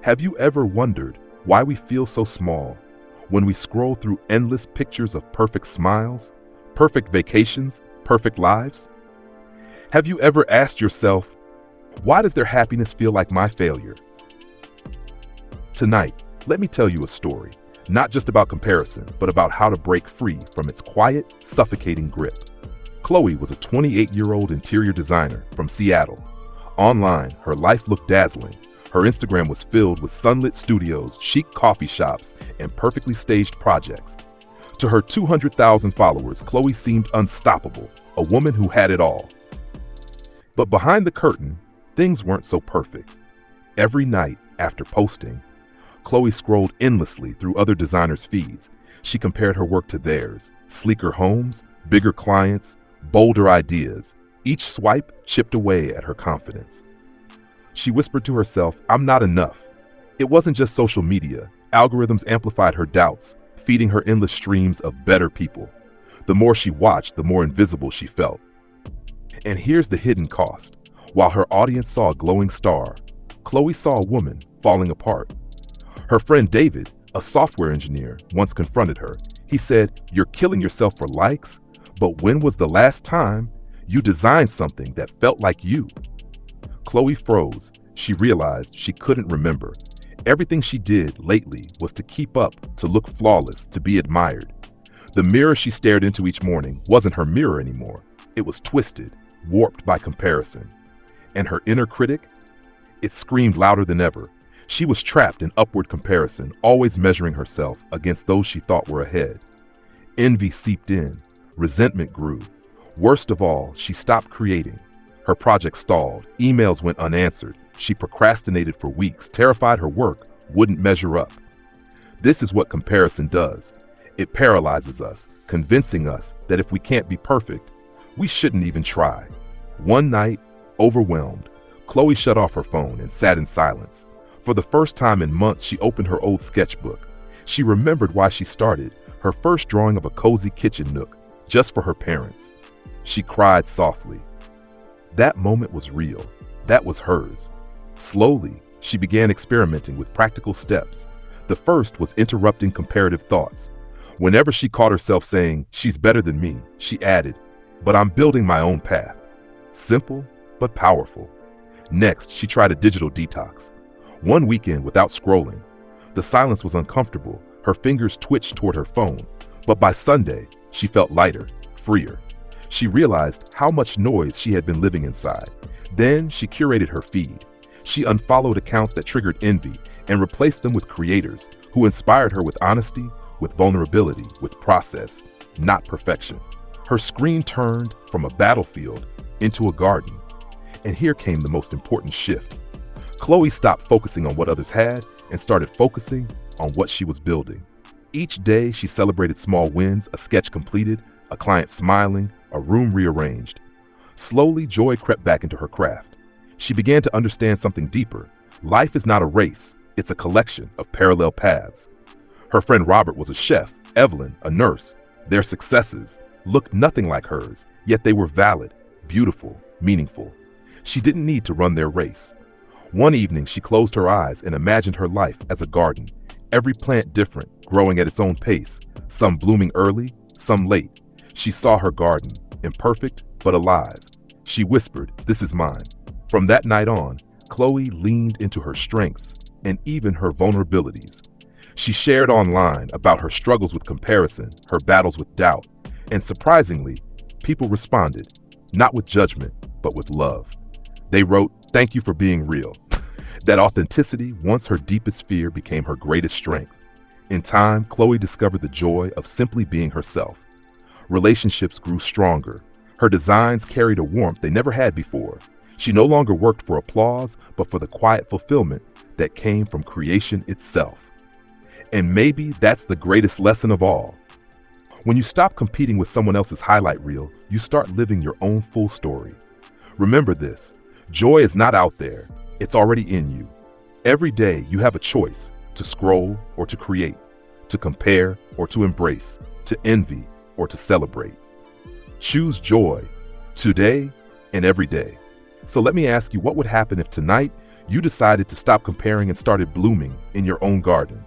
Have you ever wondered why we feel so small when we scroll through endless pictures of perfect smiles, perfect vacations, perfect lives? Have you ever asked yourself, why does their happiness feel like my failure? Tonight, let me tell you a story, not just about comparison, but about how to break free from its quiet, suffocating grip. Chloe was a 28-year-old interior designer from Seattle. Online, her life looked dazzling. Her Instagram was filled with sunlit studios, chic coffee shops, and perfectly staged projects. To her 200,000 followers, Chloe seemed unstoppable, a woman who had it all. But behind the curtain, things weren't so perfect. Every night after posting, Chloe scrolled endlessly through other designers' feeds. She compared her work to theirs: sleeker homes, bigger clients, bolder ideas. Each swipe chipped away at her confidence. She whispered to herself, "I'm not enough." It wasn't just social media. Algorithms amplified her doubts, feeding her endless streams of better people. The more she watched, the more invisible she felt. And here's the hidden cost. While her audience saw a glowing star, Chloe saw a woman falling apart. Her friend David, a software engineer, once confronted her. He said, "You're killing yourself for likes, but when was the last time you designed something that felt like you?" Chloe froze. She realized she couldn't remember. Everything she did lately was to keep up, to look flawless, to be admired. The mirror she stared into each morning wasn't her mirror anymore. It was twisted, warped by comparison. And her inner critic? It screamed louder than ever. She was trapped in upward comparison, always measuring herself against those she thought were ahead. Envy seeped in. Resentment grew. Worst of all, she stopped creating. Her project stalled. Emails went unanswered. She procrastinated for weeks, terrified her work wouldn't measure up. This is what comparison does. It paralyzes us, convincing us that if we can't be perfect, we shouldn't even try. One night, overwhelmed, Chloe shut off her phone and sat in silence. For the first time in months, she opened her old sketchbook. She remembered why she started, her first drawing of a cozy kitchen nook, just for her parents. She cried softly. That moment was real. That was hers. Slowly, she began experimenting with practical steps. The first was interrupting comparative thoughts. Whenever she caught herself saying, "She's better than me," she added, "But I'm building my own path." Simple, but powerful. Next, she tried a digital detox. One weekend without scrolling. The silence was uncomfortable. Her fingers twitched toward her phone. But by Sunday, she felt lighter, freer. She realized how much noise she had been living inside. Then she curated her feed. She unfollowed accounts that triggered envy and replaced them with creators who inspired her with honesty, with vulnerability, with process, not perfection. Her screen turned from a battlefield into a garden. And here came the most important shift. Chloe stopped focusing on what others had and started focusing on what she was building. Each day she celebrated small wins, a sketch completed, a client smiling, a room rearranged. Slowly, joy crept back into her craft. She began to understand something deeper. Life is not a race, it's a collection of parallel paths. Her friend Robert was a chef, Evelyn, a nurse. Their successes looked nothing like hers, yet they were valid, beautiful, meaningful. She didn't need to run their race. One evening, she closed her eyes and imagined her life as a garden. Every plant different, growing at its own pace, some blooming early, some late. She saw her garden, imperfect but alive. She whispered, "This is mine." From that night on, Chloe leaned into her strengths and even her vulnerabilities. She shared online about her struggles with comparison, her battles with doubt, and surprisingly, people responded, not with judgment, but with love. They wrote, "Thank you for being real." That authenticity, once her deepest fear, became her greatest strength. In time, Chloe discovered the joy of simply being herself. Relationships grew stronger. Her designs carried a warmth they never had before. She no longer worked for applause, but for the quiet fulfillment that came from creation itself. And maybe that's the greatest lesson of all. When you stop competing with someone else's highlight reel, you start living your own full story. Remember this, joy is not out there, it's already in you. Every day you have a choice to scroll or to create, to compare or to embrace, to envy or to celebrate. Choose joy today and every day. So let me ask you, what would happen if tonight You decided to stop comparing and started blooming in your own garden.